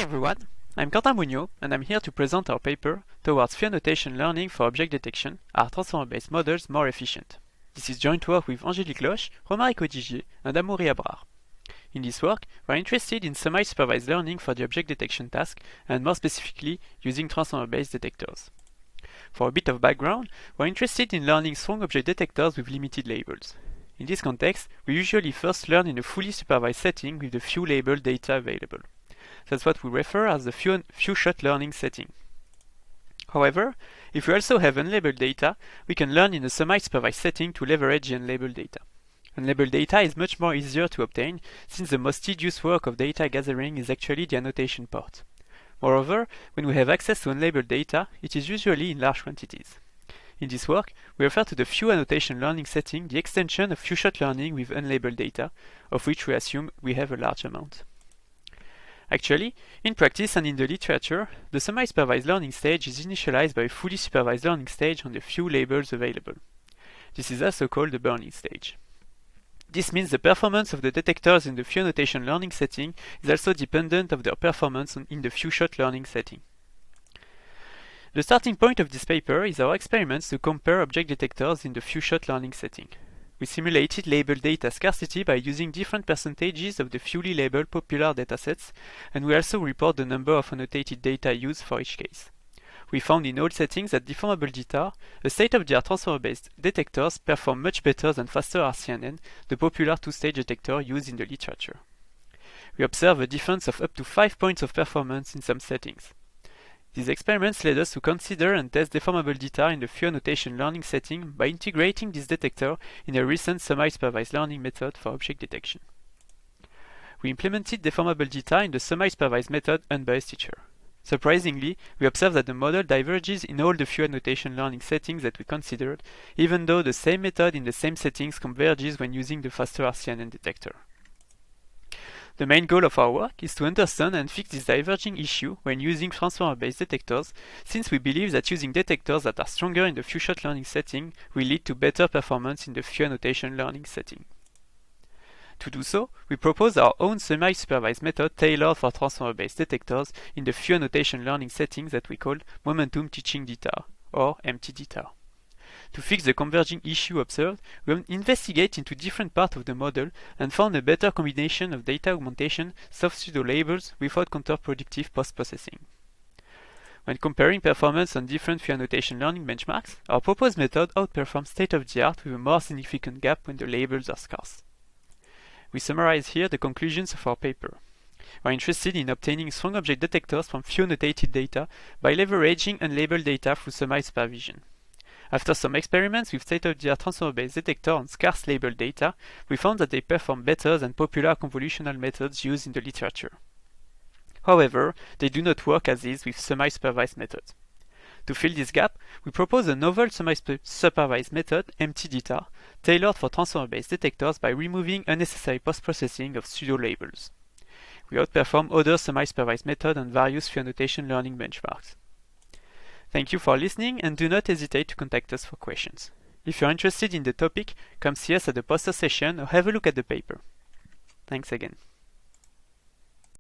everyone, I'm Quentin Bouniot, and I'm here to present our paper towards Few-Annotation learning for object detection. Are transformer-based models more efficient? This is joint work with Angélique Loesch, Romaric Audigier, and Amaury Habrard. In this work, we are interested in semi-supervised learning for the object detection task, and more specifically, using transformer-based detectors. For a bit of background, we are interested in learning strong object detectors with limited labels. In this context, we usually first learn in a fully supervised setting with the few-label data available. That's what we refer as the few-shot learning setting. However, if we also have unlabeled data, we can learn in a semi-supervised setting to leverage the unlabeled data. Unlabeled data is much more easier to obtain, since the most tedious work of data gathering is actually the annotation part. Moreover, when we have access to unlabeled data, it is usually in large quantities. In this work, we refer to the Few-Annotation learning setting, the extension of few-shot learning with unlabeled data, of which we assume we have a large amount. Actually, in practice and in the literature, the semi-supervised learning stage is initialized by a fully supervised learning stage on the few labels available. This is also called the burning stage. This means the performance of the detectors in the Few-Annotation learning setting is also dependent of their performance in the few-shot learning setting. The starting point of this paper is our experiments to compare object detectors in the few-shot learning setting. We simulated labeled data scarcity by using different percentages of the fewly labeled popular datasets, and we also report the number of annotated data used for each case. We found in all settings that Deformable DETR, a state-of-the-art transformer-based detectors, perform much better than faster RCNN, the popular two-stage detector used in the literature. We observe a difference of up to 5 points of performance in some settings. These experiments led us to consider and test Deformable DETR in the Few-Annotation learning setting by integrating this detector in a recent semi-supervised learning method for object detection. We implemented Deformable DETR in the semi-supervised method unbiased teacher. Surprisingly, we observed that the model diverges in all the Few-Annotation learning settings that we considered, even though the same method in the same settings converges when using the faster RCNN detector. The main goal of our work is to understand and fix this diverging issue when using transformer-based detectors, since we believe that using detectors that are stronger in the few-shot learning setting will lead to better performance in the Few-Annotation learning setting. To do so, we propose our own semi-supervised method tailored for transformer-based detectors in the Few-Annotation learning setting that we call Momentum Teaching DETR, or MTDETR. To fix the converging issue observed, we investigate into different parts of the model and found a better combination of data augmentation, soft pseudo-labels without counterproductive post-processing. When comparing performance on different Few-Annotation learning benchmarks, our proposed method outperforms state-of-the-art with a more significant gap when the labels are scarce. We summarize here the conclusions of our paper. We are interested in obtaining strong object detectors from few-annotated data by leveraging unlabeled data through semi-supervision. After some experiments with state-of-the-art transformer-based detector on scarce labeled data, we found that they perform better than popular convolutional methods used in the literature. However, they do not work as is with semi-supervised methods. To fill this gap, we propose a novel semi-supervised method, MTDETR, tailored for transformer-based detectors by removing unnecessary post-processing of pseudo-labels. We outperform other semi-supervised methods on various Few-Annotation learning benchmarks. Thank you for listening, and do not hesitate to contact us for questions. If you are interested in the topic, come see us at the poster session or have a look at the paper. Thanks again.